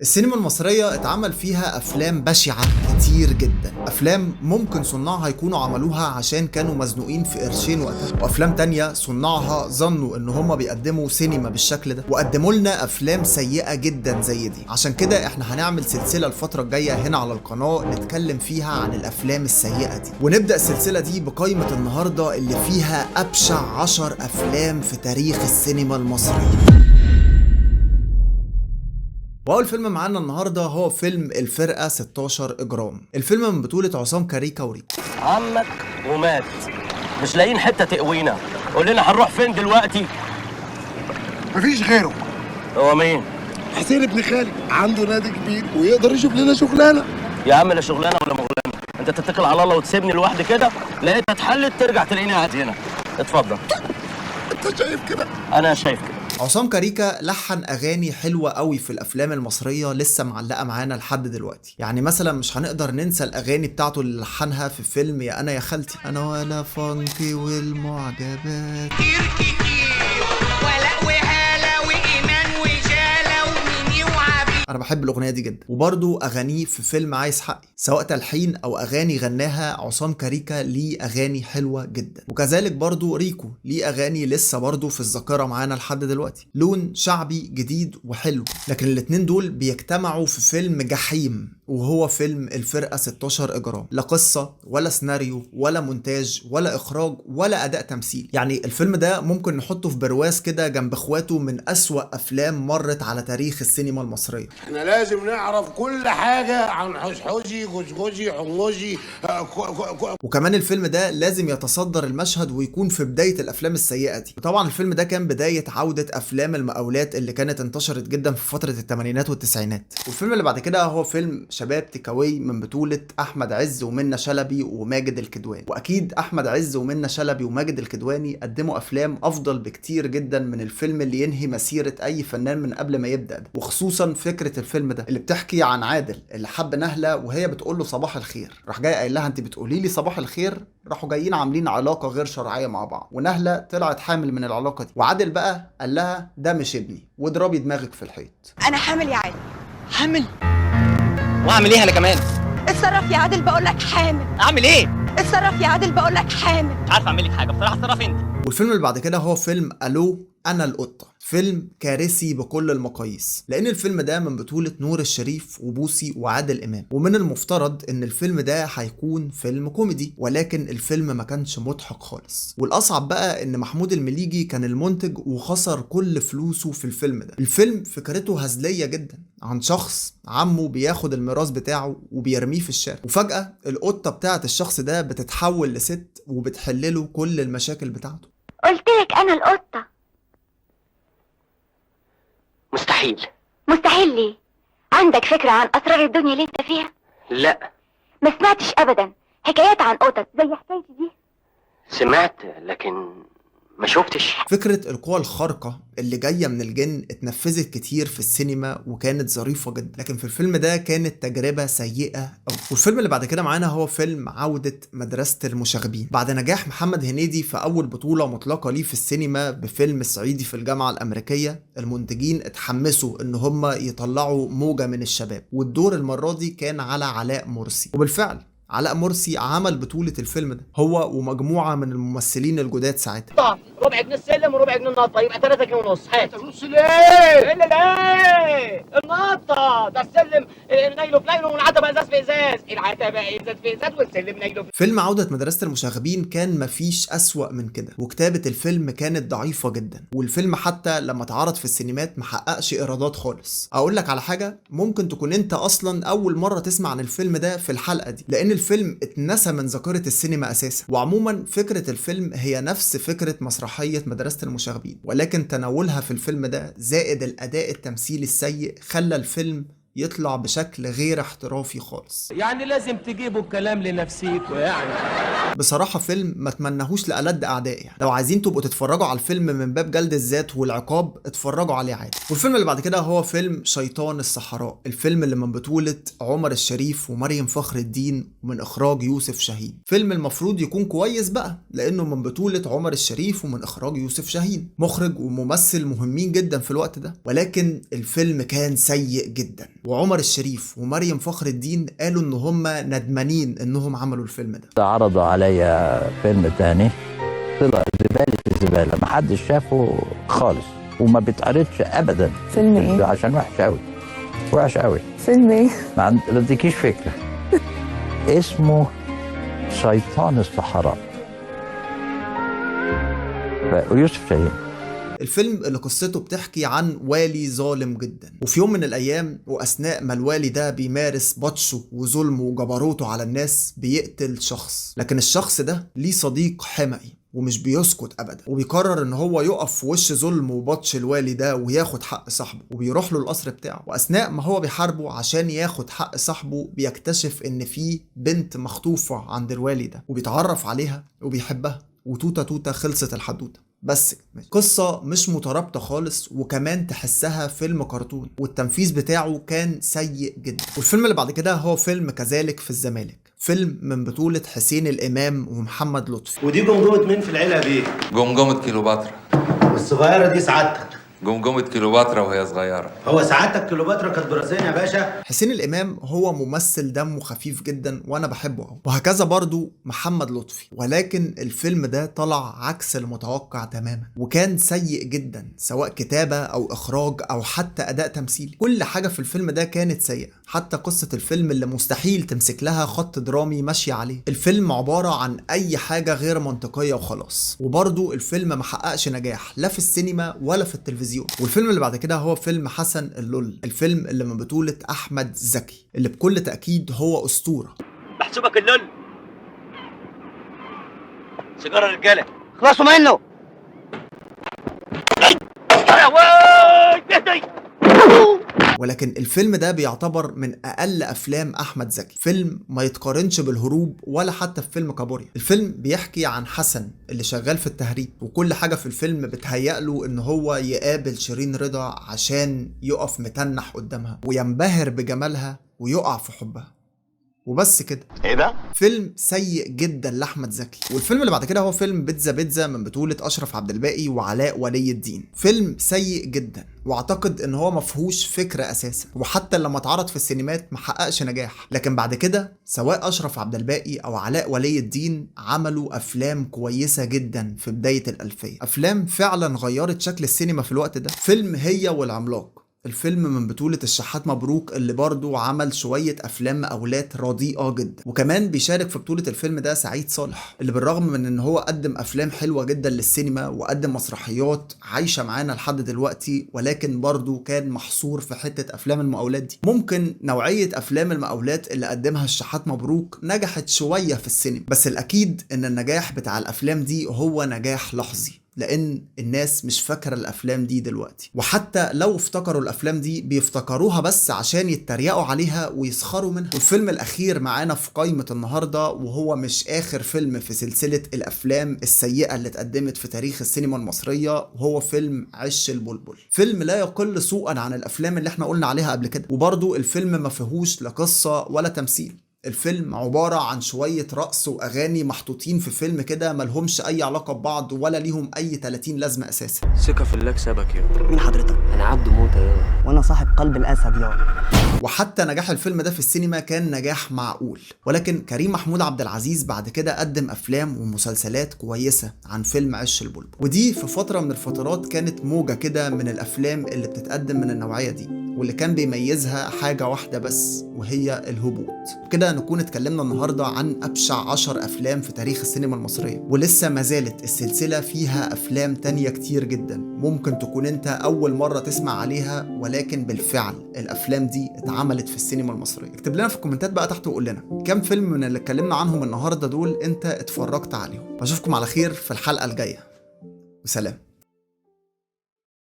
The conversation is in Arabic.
السينما المصرية اتعمل فيها أفلام بشعة كتير جدا. أفلام ممكن صناعها يكونوا عملوها عشان كانوا مزنوقين في قرشين وقتها، وأفلام تانية صناعها ظنوا إن هما بيقدموا سينما بالشكل ده وقدموا لنا أفلام سيئة جدا زي دي. عشان كده إحنا هنعمل سلسلة الفترة الجاية هنا على القناة نتكلم فيها عن الأفلام السيئة دي، ونبدأ السلسلة دي بقائمة النهاردة اللي فيها أبشع 10 أفلام في تاريخ السينما المصرية. واول فيلم معانا النهارده هو فيلم الفرقه 16 اجرام. الفيلم من بطوله عصام كاريكا وريكو. عمك ومات، مش لاقيين حته تقوينا، قول لنا هنروح فين دلوقتي؟ مفيش غيره. هو مين؟ حسين ابن خالي، عنده نادي كبير ويقدر يشوف لنا شغلانه. يا عم لا شغلانه ولا مغلانه، انت تتكل على الله وتسيبني لوحدي كده، لقيتها اتحلت ترجع تلاقيني قاعد هنا. اتفضل. انت شايف كده؟ انا شايف كده. عصام كاريكا لحن اغاني حلوه قوي في الافلام المصريه لسه معلقه معانا لحد دلوقتي. يعني مثلا مش هنقدر ننسى الاغاني بتاعته اللي لحنها في فيلم يا انا يا خالتي، انا ولا فانكي والمعجبات انا بحب الاغنيه دي جدا. وبرده اغانيه في فيلم عايز حقي، سواء تلحين او اغاني غناها عصام كاريكا، ليه اغاني حلوه جدا. وكذلك برده ريكو ليه اغاني لسه برده في الذاكره معانا لحد دلوقتي، لون شعبي جديد وحلو. لكن الاتنين دول بيجتمعوا في فيلم جحيم، وهو فيلم الفرقه 16 اجرام. لا قصه ولا سيناريو ولا مونتاج ولا اخراج ولا اداء تمثيل. يعني الفيلم ده ممكن نحطه في برواز كده جنب اخواته من اسوأ افلام مرت على تاريخ السينما المصريه. احنا لازم نعرف كل حاجه عن حشحوشي غشغشي حموشي وكمان الفيلم ده لازم يتصدر المشهد ويكون في بدايه الافلام السيئه دي. وطبعا الفيلم ده كان بدايه عوده افلام المقاولات اللي كانت انتشرت جدا في فتره الثمانينات والتسعينات. والفيلم اللي بعد كده هو فيلم شباب تيكاوي من بطوله احمد عز ومنى شلبي وماجد الكدواني. واكيد احمد عز ومنى شلبي وماجد الكدواني قدموا افلام افضل بكتير جدا من الفيلم اللي ينهي مسيره اي فنان من قبل ما يبدا ده. وخصوصا فكره الفيلم ده اللي بتحكي عن عادل اللي حب نهله وهي بتقول له صباح الخير، راح جاي قايل لها انت بتقولي لي صباح الخير، راحوا جايين عاملين علاقه غير شرعيه مع بعض، ونهله طلعت حامل من العلاقه دي. وعادل بقى قال لها ده مش ابني واضربي دماغك في الحيط. انا حامل يا عادل. حامل؟ واعمل ايه انا كمان؟ اتصرف يا عادل، بقول لك حامل. اعمل ايه؟ اتصرف يا عادل، بقول لك حامل. مش عارف اعمل لك حاجه بصراحه، اتصرف انت. والفيلم اللي بعد كده هو فيلم الو انا القطه. فيلم كارثي بكل المقاييس، لان الفيلم ده من بطولة نور الشريف وبوسي وعادل امام. ومن المفترض ان الفيلم ده هيكون فيلم كوميدي، ولكن الفيلم ما كانش مضحك خالص. والاصعب بقى ان محمود المليجي كان المنتج وخسر كل فلوسه في الفيلم ده. الفيلم فكرته هزلية جدا عن شخص عمه بياخد الميراث بتاعه وبيرميه في الشارع، وفجأة القطة بتاعت الشخص ده بتتحول لست وبتحلله كل المشاكل بتاعته. قلت لك انا القطة. مستحيل. مستحيل ليه؟ عندك فكرة عن اسرار الدنيا اللي انت فيها؟ لا. ما سمعتش ابدا حكايات عن قطط زي حكايتي دي؟ سمعت لكن ما شفتش. فكرة القوى الخارقة اللي جاية من الجن اتنفذت كتير في السينما وكانت ظريفة جدا، لكن في الفيلم ده كانت تجربة سيئة أوي. والفيلم اللي بعد كده معانا هو فيلم عودة مدرسة المشاغبين. بعد نجاح محمد هنيدي في أول بطولة مطلقة ليه في السينما بفيلم الصعيدي في الجامعة الأمريكية، المنتجين اتحمسوا إن هم يطلعوا موجة من الشباب، والدور المرة دي كان على علاء مرسي. وبالفعل علاء مرسي عمل بطولة الفيلم ده هو ومجموعة من الممثلين الجداد ساعتها. ربع جنيه السلم وربع جنيه النطه، يبقى 3 جنيه ونص. هات. نص ليه؟ الا ليه؟ النطه ده السلم نايله في نايله والعتبه ازاز في ازاز، العتبه ازاز في ازاز والسلم نايله في. فيلم عودة مدرسة المشاغبين كان مفيش أسوأ من كده، وكتابة الفيلم كانت ضعيفة جدا، والفيلم حتى لما اتعرض في السينمات محققش إيرادات خالص. أقول لك على حاجة، ممكن تكون أنت أصلا أول مرة تسمع عن الفيلم ده في الحلقة دي، لأن الفيلم اتنسى من ذاكرة السينما أساسا. وعموما فكرة الفيلم هي نفس فكرة مسرحية مدرسة المشاغبين، ولكن تناولها في الفيلم ده زائد الأداء التمثيلي السيء خلى الفيلم يطلع بشكل غير احترافي خالص. يعني لازم تجيبوا الكلام لنفسيكوا يعني. بصراحة فيلم ما تمنهوش لألد أعدائي. يعني لو عايزين تبقوا تتفرجوا على الفيلم من باب جلد الذات والعقاب اتفرجوا عليه عادي. والفيلم اللي بعد كده هو فيلم شيطان الصحراء. الفيلم اللي من بطولة عمر الشريف ومريم فخر الدين ومن إخراج يوسف شاهين. فيلم المفروض يكون كويس بقى لأنه من بطولة عمر الشريف ومن إخراج يوسف شاهين، مخرج وممثل مهمين جدا في الوقت ده، ولكن الفيلم كان سيء جدا. وعمر الشريف ومريم فخر الدين قالوا ان هم ندمانين انهم عملوا الفيلم ده. عرضوا عليا فيلم تاني طلع زبالة الزبالة، محدش شافه خالص وما بيتعرضش ابدا. فيلم ايه؟ عشان وحش قوي، وحش قوي. فيلم ايه؟ ما عندكيش فكرة. اسمه شيطان الصحراء، ويوسف شاهين. الفيلم اللي قصته بتحكي عن والي ظالم جدا، وفي يوم من الايام واثناء ما الوالي ده بيمارس بطشه وظلمه وجبروته على الناس بيقتل شخص، لكن الشخص ده ليه صديق حمقي ومش بيسكت ابدا، وبيقرر ان هو يقف في وش ظلم وبطش الوالي ده وياخد حق صاحبه، وبيروح له القصر بتاعه. واثناء ما هو بيحاربه عشان ياخد حق صاحبه بيكتشف ان في بنت مخطوفة عند الوالي ده، وبيتعرف عليها وبيحبها، وتوتة توتة خلصت الحدوتة. بس قصة مش مترابطة خالص، وكمان تحسها فيلم كرتون، والتنفيذ بتاعه كان سيء جدا. والفيلم اللي بعد كده هو فيلم كذلك في الزمالك، فيلم من بطولة حسين الإمام ومحمد لطفي. ودي جمجمة مين في العيلة دي؟ جمجمة كيلوباترا. والصغيرة دي سعادتك؟ جمجمة كيلوباترا وهي صغيرة. هو سعادتك كيلوباترا كانت برازيل يا باشا؟ حسين الإمام هو ممثل دمه خفيف جدا وأنا بحبه أوي، وهكذا برضو محمد لطفي، ولكن الفيلم ده طلع عكس المتوقع تماما، وكان سيء جدا سواء كتابة أو إخراج أو حتى أداء تمثيلي. كل حاجة في الفيلم ده كانت سيئة، حتى قصة الفيلم اللي مستحيل تمسك لها خط درامي ماشي عليه. الفيلم عبارة عن أي حاجة غير منطقية وخلاص، وبرضو الفيلم محققش نجاح لا في السينما ولا في التلفزيون. والفيلم اللي بعد كده هو فيلم حسن اللول، الفيلم اللي من بطولة أحمد زكي، اللي بكل تأكيد هو أسطورة. محسوبك اللول. سيجارة رجالة خلصوا منه. ولكن الفيلم ده بيعتبر من أقل أفلام أحمد زكي، فيلم ما يتقارنش بالهروب ولا حتى في فيلم كابوريا. الفيلم بيحكي عن حسن اللي شغال في التهريب، وكل حاجة في الفيلم بتهيأله إن هو يقابل شيرين رضا عشان يقف متنح قدامها وينبهر بجمالها ويقع في حبها، وبس كده. ايه ده؟ فيلم سيء جدا لاحمد زكي. والفيلم اللي بعد كده هو فيلم بيتزا بيتزا من بطولة اشرف عبد الباقي وعلاء ولي الدين، فيلم سيء جدا، واعتقد ان هو مفهوش فكرة اساسا، وحتى لما اتعرض في السينمات محققش نجاح. لكن بعد كده سواء اشرف عبد الباقي او علاء ولي الدين عملوا افلام كويسة جدا في بداية الالفية، افلام فعلا غيرت شكل السينما في الوقت ده. فيلم هي والعملاق، الفيلم من بطولة الشحات مبروك اللي برضو عمل شوية أفلام مقاولات رديئة جدا، وكمان بيشارك في بطولة الفيلم ده سعيد صالح، اللي بالرغم من إن هو قدم أفلام حلوة جدا للسينما وقدم مسرحيات عايشة معانا لحد دلوقتي، ولكن برضو كان محصور في حتة أفلام المقاولات دي. ممكن نوعية أفلام المقاولات اللي قدمها الشحات مبروك نجحت شوية في السينما، بس الأكيد إن النجاح بتاع الأفلام دي هو نجاح لحظي، لأن الناس مش فاكرة الأفلام دي دلوقتي، وحتى لو افتكروا الأفلام دي بيفتكروها بس عشان يتريقوا عليها ويسخروا منها. والفيلم الأخير معانا في قائمة النهاردة، وهو مش آخر فيلم في سلسلة الأفلام السيئة اللي اتقدمت في تاريخ السينما المصرية، وهو فيلم عش البلبل، فيلم لا يقل سوءا عن الأفلام اللي احنا قلنا عليها قبل كده، وبرضو الفيلم ما فيهوش لا قصة ولا تمثيل. الفيلم عبارة عن شوية رقص وأغاني محطوطين في فيلم كده ملهمش أي علاقة ببعض ولا ليهم أي 30 لازمة أساسا. ثقة في الله كسبك يا. مين حضرتك؟ انا عبده موتة يا. وانا صاحب قلب الاسد يا. وحتى نجاح الفيلم ده في السينما كان نجاح معقول، ولكن كريم محمود عبد العزيز بعد كده قدم أفلام ومسلسلات كويسة عن فيلم عش البلبل، ودي في فترة من الفترات كانت موجة كده من الأفلام اللي بتتقدم من النوعية دي، واللي كان بيميزها حاجة واحدة بس، وهي الهبوط. كده نكون اتكلمنا النهاردة عن أبشع 10 أفلام في تاريخ السينما المصرية، ولسه ما زالت السلسلة فيها أفلام تانية كتير جدا ممكن تكون انت أول مرة تسمع عليها، ولكن بالفعل الأفلام دي اتعملت في السينما المصرية. اكتب لنا في الكومنتات بقى تحت وقول لنا كم فيلم من اللي اتكلمنا عنهم النهاردة دول انت اتفرجت عليهم. بشوفكم على خير في الحلقة الجاية، وسلام.